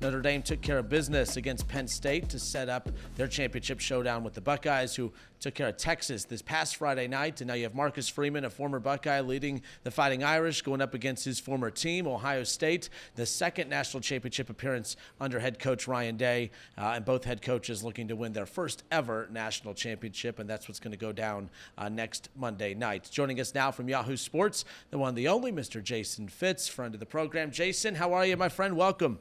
Notre Dame took care of business against Penn State to set up their championship showdown with the Buckeyes, who took care of Texas this past Friday night. And now you have Marcus Freeman, a former Buckeye, leading the Fighting Irish, going up against his former team, Ohio State, the second national championship appearance under head coach Ryan Day, and both head coaches looking to win their first ever national championship, and that's what's going to go down next Monday night. Joining us now from Yahoo Sports, the one, the only, Mr. Jason Fitz, friend of the program. Jason, how are you, my friend? Welcome.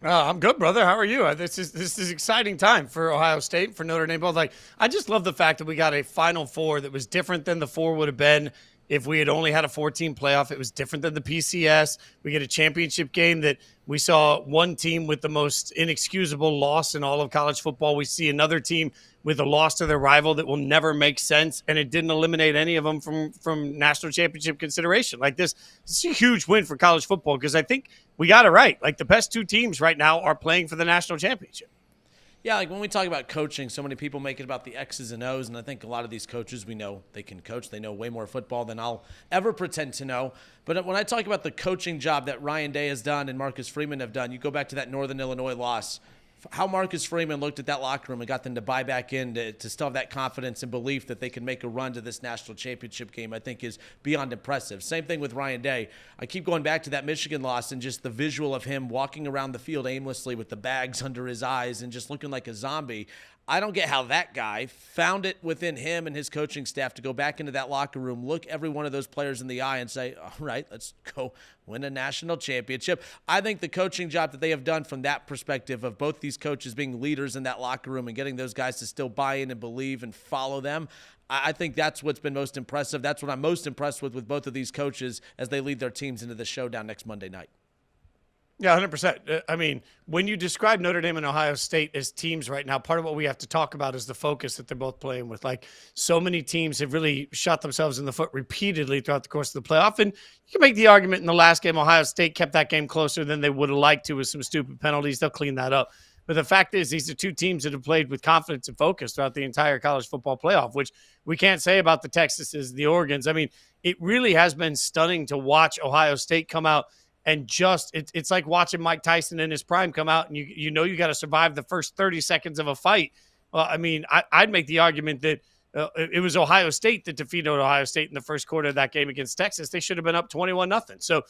I'm good, brother. How are you? This is exciting time for Ohio State, for Notre Dame. Both. I just love the fact that we got a Final Four that was different than the four would have been if we had only had a 14 playoff. It was different than the PCS. We get a championship game that we saw one team with the most inexcusable loss in all of college football. We see another team with a loss to their rival that will never make sense, and it didn't eliminate any of them from national championship consideration. This is a huge win for college football because I think we got it right. The best two teams right now are playing for the national championship. Yeah, when we talk about coaching, so many people make it about the X's and O's, and I think a lot of these coaches, we know they can coach. They know way more football than I'll ever pretend to know. But when I talk about the coaching job that Ryan Day has done and Marcus Freeman have done, you go back to that Northern Illinois loss, how Marcus Freeman looked at that locker room and got them to buy back in to still have that confidence and belief that they can make a run to this national championship game, I think is beyond impressive. Same thing with Ryan Day. I keep going back to that Michigan loss and just the visual of him walking around the field aimlessly with the bags under his eyes and just looking like a zombie. I don't get how that guy found it within him and his coaching staff to go back into that locker room, look every one of those players in the eye and say, all right, let's go win a national championship. I think the coaching job that they have done from that perspective of both these coaches being leaders in that locker room and getting those guys to still buy in and believe and follow them, I think that's what's been most impressive. That's what I'm most impressed with both of these coaches as they lead their teams into the showdown next Monday night. Yeah, 100%. I mean, when you describe Notre Dame and Ohio State as teams right now, part of what we have to talk about is the focus that they're both playing with. So many teams have really shot themselves in the foot repeatedly throughout the course of the playoff. And you can make the argument in the last game, Ohio State kept that game closer than they would have liked to with some stupid penalties. They'll clean that up. But the fact is, these are two teams that have played with confidence and focus throughout the entire college football playoff, which we can't say about the Texases, the Oregons. I mean, it really has been stunning to watch Ohio State come out and it's like watching Mike Tyson in his prime come out, and you know you got to survive the first 30 seconds of a fight. Well, I mean, I'd make the argument that it was Ohio State that defeated Ohio State in the first quarter of that game against Texas. They should have been up 21-0. So,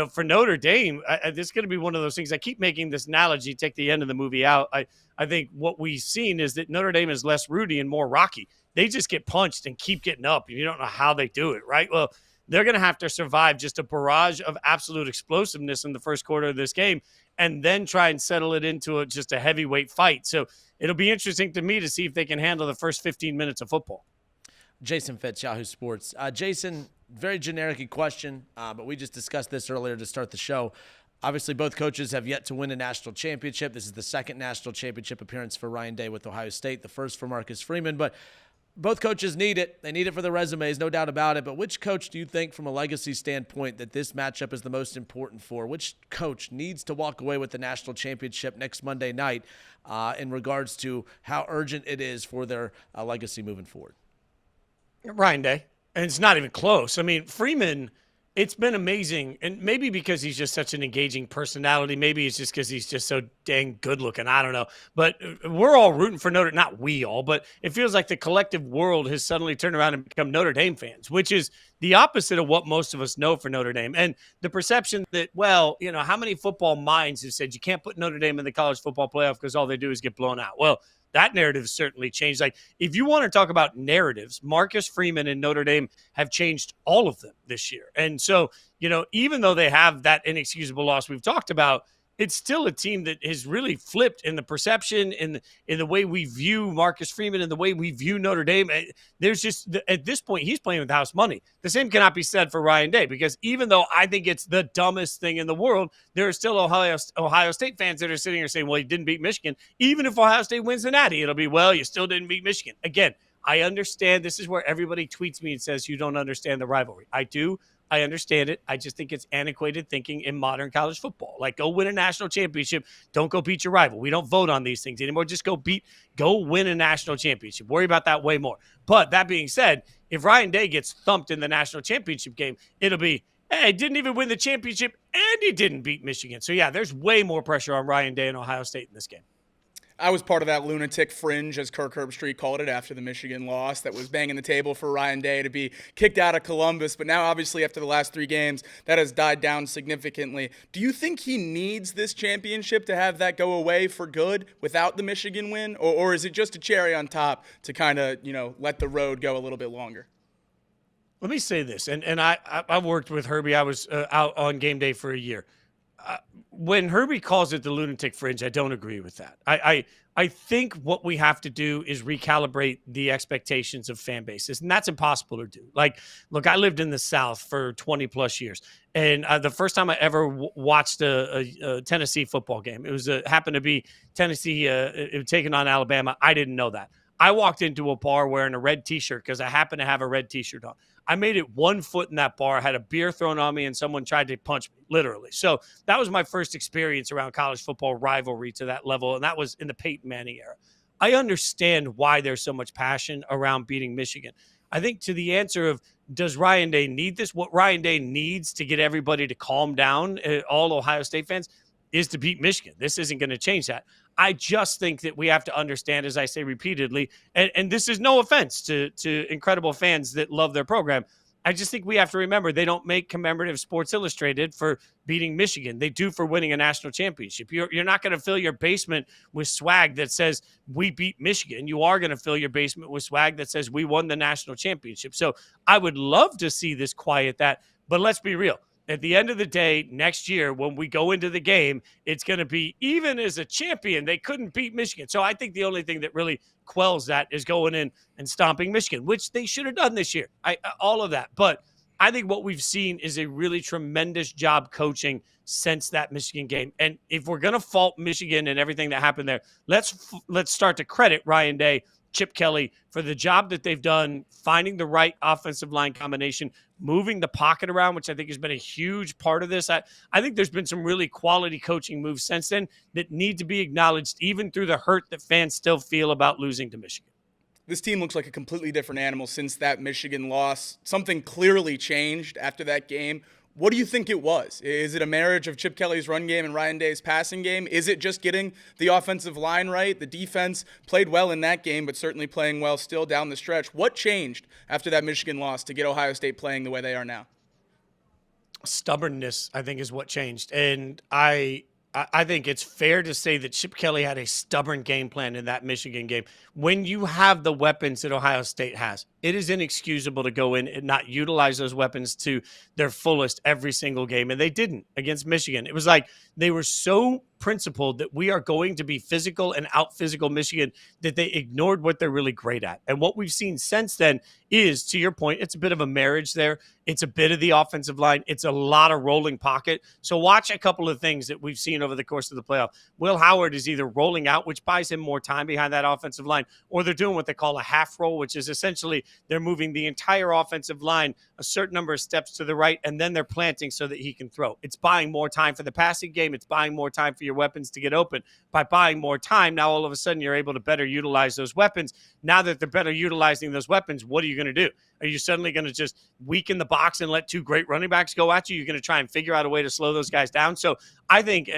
for Notre Dame, this is going to be one of those things. I keep making this analogy, take the end of the movie out. I think what we've seen is that Notre Dame is less Rudy and more Rocky. They just get punched and keep getting up, and you don't know how they do it, right? Well, they're going to have to survive just a barrage of absolute explosiveness in the first quarter of this game and then try and settle it into just a heavyweight fight. So it'll be interesting to me to see if they can handle the first 15 minutes of football. Jason Fitz, Yahoo Sports. Jason, very generic question, but we just discussed this earlier to start the show. Obviously, both coaches have yet to win a national championship. This is the second national championship appearance for Ryan Day with Ohio State, the first for Marcus Freeman. But both coaches need it. They need it for their resumes, no doubt about it. But which coach do you think, from a legacy standpoint, that this matchup is the most important for? Which coach needs to walk away with the national championship next Monday night in regards to how urgent it is for their legacy moving forward? Ryan Day. And it's not even close. I mean, Freeman, it's been amazing. And maybe because he's just such an engaging personality. Maybe it's just because he's just so dang good looking. I don't know. But we're all rooting for Notre Dame. Not we all, but it feels like the collective world has suddenly turned around and become Notre Dame fans, which is the opposite of what most of us know for Notre Dame. And the perception that, how many football minds have said you can't put Notre Dame in the college football playoff because all they do is get blown out. Well, that narrative certainly changed. If you want to talk about narratives, Marcus Freeman and Notre Dame have changed all of them this year. And so, even though they have that inexcusable loss we've talked about, it's still a team that has really flipped in the perception, in the way we view Marcus Freeman and the way we view Notre Dame. There's just, at this point, he's playing with house money. The same cannot be said for Ryan Day, because even though I think it's the dumbest thing in the world, there are still Ohio State fans that are sitting here saying, well, he didn't beat Michigan. Even if Ohio State wins the Natty, it'll be, well, you still didn't beat Michigan. Again, I understand this is where everybody tweets me and says you don't understand the rivalry. I do. I understand it. I just think it's antiquated thinking in modern college football. Go win a national championship. Don't go beat your rival. We don't vote on these things anymore. Just go win a national championship. Worry about that way more. But that being said, if Ryan Day gets thumped in the national championship game, it'll be, Hey, didn't even win the championship, and he didn't beat Michigan. So, yeah, there's way more pressure on Ryan Day and Ohio State in this game. I was part of that lunatic fringe, as Kirk Herbstreit called it, after the Michigan loss that was banging the table for Ryan Day to be kicked out of Columbus. But now, obviously, after the last 3 games, that has died down significantly. Do you think he needs this championship to have that go away for good without the Michigan win? Or is it just a cherry on top to kind of, let the road go a little bit longer? Let me say this, and I worked with Herbie. I was out on game day for a year. When Herbie calls it the lunatic fringe, I don't agree with that. I think what we have to do is recalibrate the expectations of fan bases, and that's impossible to do. Like, look, I lived in the South for 20 plus years, and the first time I ever watched a Tennessee football game, it was happened to be Tennessee taking on Alabama. I didn't know that. I walked into a bar wearing a red T-shirt because I happened to have a red T-shirt on. I made it 1 foot in that bar, had a beer thrown on me, and someone tried to punch me, literally. So that was my first experience around college football rivalry to that level, and that was in the Peyton Manning era. I understand why there's so much passion around beating Michigan. I think to the answer of, does Ryan Day need this? What Ryan Day needs to get everybody to calm down, all Ohio State fans, is to beat Michigan. This isn't going to change that. I just think that we have to understand, as I say repeatedly, and this is no offense to incredible fans that love their program. I just think we have to remember they don't make commemorative Sports Illustrated for beating Michigan. They do for winning a national championship. You're not going to fill your basement with swag that says we beat Michigan. You are going to fill your basement with swag that says we won the national championship. So I would love to see this quiet that, but let's be real. At the end of the day, next year, when we go into the game, it's going to be, even as a champion, they couldn't beat Michigan. So I think the only thing that really quells that is going in and stomping Michigan, which they should have done this year. All of that. But I think what we've seen is a really tremendous job coaching since that Michigan game. And if we're going to fault Michigan and everything that happened there, let's start to credit Ryan Day, Chip Kelly, for the job that they've done, finding the right offensive line combination, moving the pocket around, which I think has been a huge part of this. I think there's been some really quality coaching moves since then that need to be acknowledged, even through the hurt that fans still feel about losing to Michigan. This team looks like a completely different animal since that Michigan loss. Something clearly changed after that game. What do you think it was? Is it a marriage of Chip Kelly's run game and Ryan Day's passing game? Is it just getting the offensive line right? The defense played well in that game, but certainly playing well still down the stretch. What changed after that Michigan loss to get Ohio State playing the way they are now? Stubbornness, I think, is what changed. And I think it's fair to say that Chip Kelly had a stubborn game plan in that Michigan game. When you have the weapons that Ohio State has, it is inexcusable to go in and not utilize those weapons to their fullest every single game. And they didn't against Michigan. It was like they were so principled that we are going to be physical and out physical Michigan that they ignored what they're really great at. And what we've seen since then is, to your point, it's a bit of a marriage there. It's a bit of the offensive line. It's a lot of rolling pocket. So watch a couple of things that we've seen over the course of the playoff. Will Howard is either rolling out, which buys him more time behind that offensive line, or they're doing what they call a half roll, which is essentially they're moving the entire offensive line a certain number of steps to the right, and then they're planting so that he can throw. It's buying more time for the passing game. It's buying more time for your weapons to get open. By buying more time, now all of a sudden you're able to better utilize those weapons. Now that they're better utilizing those weapons, what are you going to do? Are you suddenly going to just weaken the box and let 2 great running backs go at you? You're going to try and figure out a way to slow those guys down. So I think,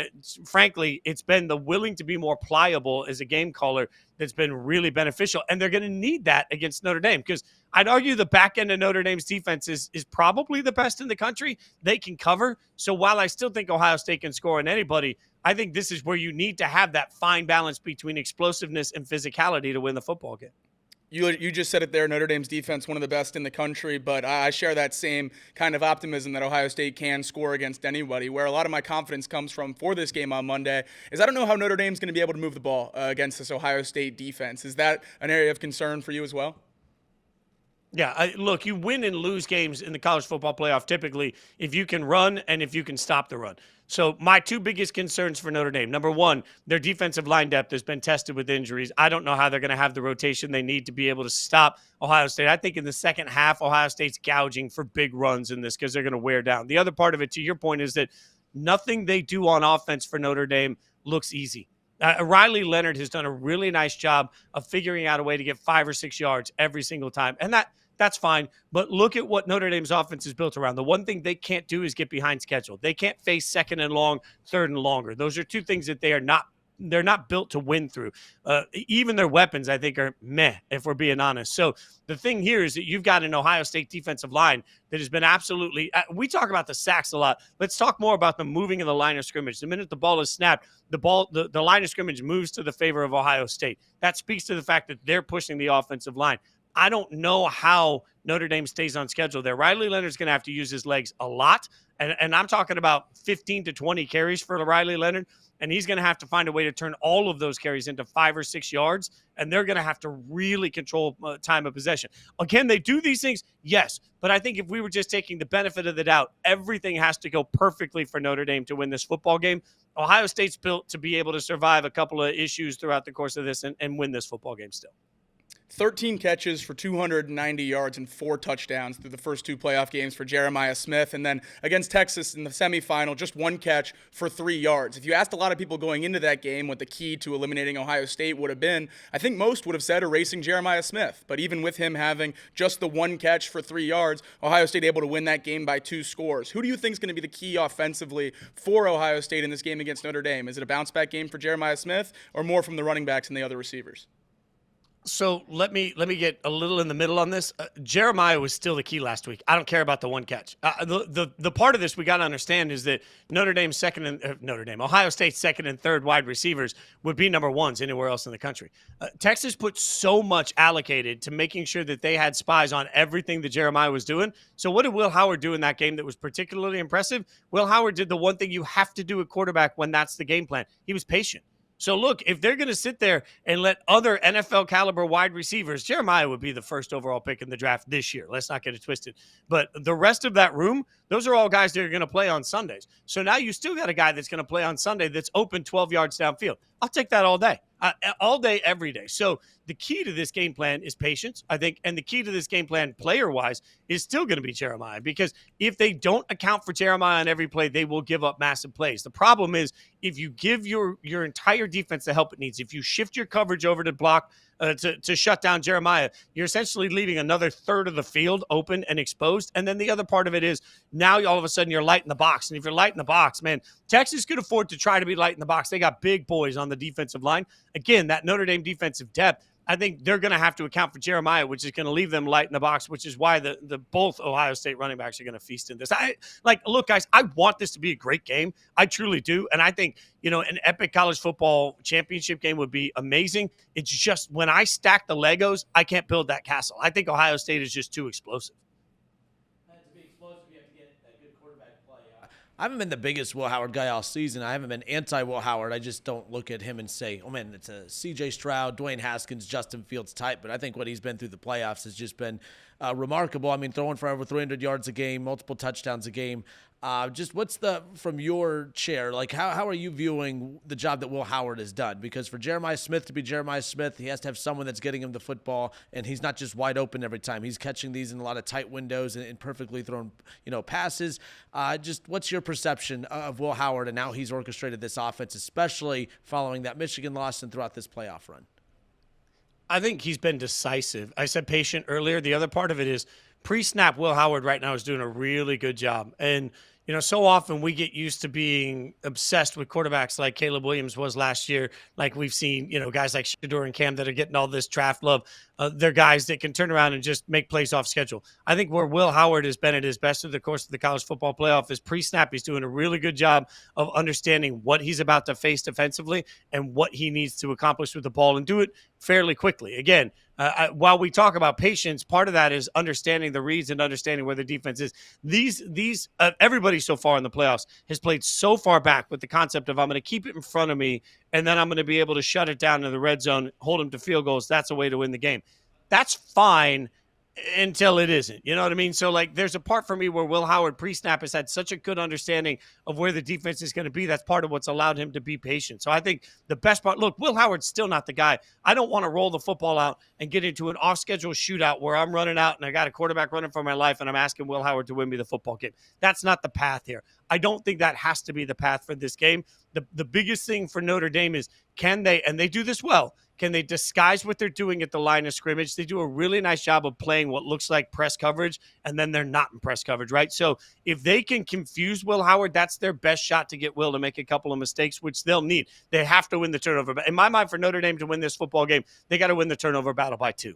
frankly, it's been the willing to be more pliable as a game caller that's been really beneficial. And they're going to need that against Notre Dame, because I'd argue the back end of Notre Dame's defense is probably the best in the country. They can cover. So while I still think Ohio State can score on anybody, I think this is where you need to have that fine balance between explosiveness and physicality to win the football game. You just said it there, Notre Dame's defense, one of the best in the country, but I share that same kind of optimism that Ohio State can score against anybody. Where a lot of my confidence comes from for this game on Monday is I don't know how Notre Dame's going to be able to move the ball against this Ohio State defense. Is that an area of concern for you as well? Yeah, look, you win and lose games in the college football playoff typically if you can run and if you can stop the run. So my 2 biggest concerns for Notre Dame, number 1, their defensive line depth has been tested with injuries. I don't know how they're going to have the rotation they need to be able to stop Ohio State. I think in the second half, Ohio State's gouging for big runs in this because they're going to wear down. The other part of it, to your point, is that nothing they do on offense for Notre Dame looks easy. Riley Leonard has done a really nice job of figuring out a way to get 5 or 6 yards every single time. And That's fine. But look at what Notre Dame's offense is built around. The one thing they can't do is get behind schedule. They can't face second and long, third and longer. Those are two things that they're not built to win through. Even their weapons, I think, are meh, if we're being honest. So the thing here is that you've got an Ohio State defensive line that has been absolutely we talk about the sacks a lot. Let's talk more about the moving of the line of scrimmage. The minute the ball is snapped, the line of scrimmage moves to the favor of Ohio State. That speaks to the fact that they're pushing the offensive line. I don't know how Notre Dame stays on schedule there. Riley Leonard's going to have to use his legs a lot. And I'm talking about 15 to 20 carries for Riley Leonard. And he's going to have to find a way to turn all of those carries into 5 or 6 yards. And they're going to have to really control time of possession. Again, they do these things, yes. But I think if we were just taking the benefit of the doubt, everything has to go perfectly for Notre Dame to win this football game. Ohio State's built to be able to survive a couple of issues throughout the course of this and win this football game still. 13 catches for 290 yards and 4 touchdowns through the first 2 playoff games for Jeremiah Smith. And then against Texas in the semifinal, just 1 catch for 3 yards. If you asked a lot of people going into that game what the key to eliminating Ohio State would have been, I think most would have said erasing Jeremiah Smith. But even with him having just the 1 catch for 3 yards, Ohio State able to win that game by 2 scores. Who do you think is going to be the key offensively for Ohio State in this game against Notre Dame? Is it a bounce-back game for Jeremiah Smith or more from the running backs and the other receivers? So let me get a little in the middle on this. Jeremiah was still the key last week. I don't care about the 1 catch. The part of this we got to understand is that Ohio State's second and third wide receivers would be number 1s anywhere else in the country. Texas put so much allocated to making sure that they had spies on everything that Jeremiah was doing. So what did Will Howard do in that game that was particularly impressive? Will Howard did the one thing you have to do at quarterback when that's the game plan. He was patient. So, look, if they're going to sit there and let other NFL caliber wide receivers, Jeremiah would be the first overall pick in the draft this year. Let's not get it twisted. But the rest of that room, those are all guys that are going to play on Sundays. So now you still got a guy that's going to play on Sunday that's open 12 yards downfield. I'll take that all day. All day, every day. So the key to this game plan is patience, I think, and the key to this game plan player-wise is still going to be Jeremiah, because if they don't account for Jeremiah on every play, they will give up massive plays. The problem is if you give your entire defense the help it needs, if you shift your coverage over to block to shut down Jeremiah, you're essentially leaving another third of the field open and exposed. And then the other part of it is now all of a sudden you're light in the box. And if you're light in the box, man, Texas could afford to try to be light in the box. They got big boys on the defensive line. Again, that Notre Dame defensive depth, I think they're going to have to account for Jeremiah, which is going to leave them light in the box, which is why the both Ohio State running backs are going to feast in this. Look, guys, I want this to be a great game. I truly do. And I think, an epic college football championship game would be amazing. It's just when I stack the Legos, I can't build that castle. I think Ohio State is just too explosive. I haven't been the biggest Will Howard guy all season. I haven't been anti-Will Howard. I just don't look at him and say, oh, man, it's a C.J. Stroud, Dwayne Haskins, Justin Fields type. But I think what he's been through the playoffs has just been remarkable. I mean, throwing for over 300 yards a game, multiple touchdowns a game. Just what's from your chair, like how are you viewing the job that Will Howard has done? Because for Jeremiah Smith to be Jeremiah Smith, he has to have someone that's getting him the football, and he's not just wide open every time. He's catching these in a lot of tight windows and perfectly thrown, passes. Just what's your perception of Will Howard and how he's orchestrated this offense, especially following that Michigan loss and throughout this playoff run? I think he's been decisive. I said patient earlier. The other part of it is pre-snap Will Howard right now is doing a really good job. And, so often we get used to being obsessed with quarterbacks like Caleb Williams was last year. Like we've seen, guys like Shedeur and Cam that are getting all this draft love. They're guys that can turn around and just make plays off schedule. I think where Will Howard has been at his best through the course of the college football playoff is pre-snap. He's doing a really good job of understanding what he's about to face defensively and what he needs to accomplish with the ball and do it fairly quickly. Again, while we talk about patience, part of that is understanding the reads and understanding where the defense is. These everybody so far in the playoffs has played so far back with the concept of I'm going to keep it in front of me and then I'm going to be able to shut it down in the red zone, hold him to field goals. That's a way to win the game. That's fine until it isn't. You know what I mean? So, there's a part for me where Will Howard pre-snap has had such a good understanding of where the defense is going to be. That's part of what's allowed him to be patient. So I think the best part, look, Will Howard's still not the guy. I don't want to roll the football out and get into an off-schedule shootout where I'm running out and I got a quarterback running for my life and I'm asking Will Howard to win me the football game. That's not the path here. I don't think that has to be the path for this game. The biggest thing for Notre Dame is can they, and they do this well, Can they disguise what they're doing at the line of scrimmage? They do a really nice job of playing what looks like press coverage, and then they're not in press coverage, right? So if they can confuse Will Howard, that's their best shot to get Will to make a couple of mistakes, which they'll need. They have to win the turnover. In my mind, for Notre Dame to win this football game, they got to win the turnover battle by 2.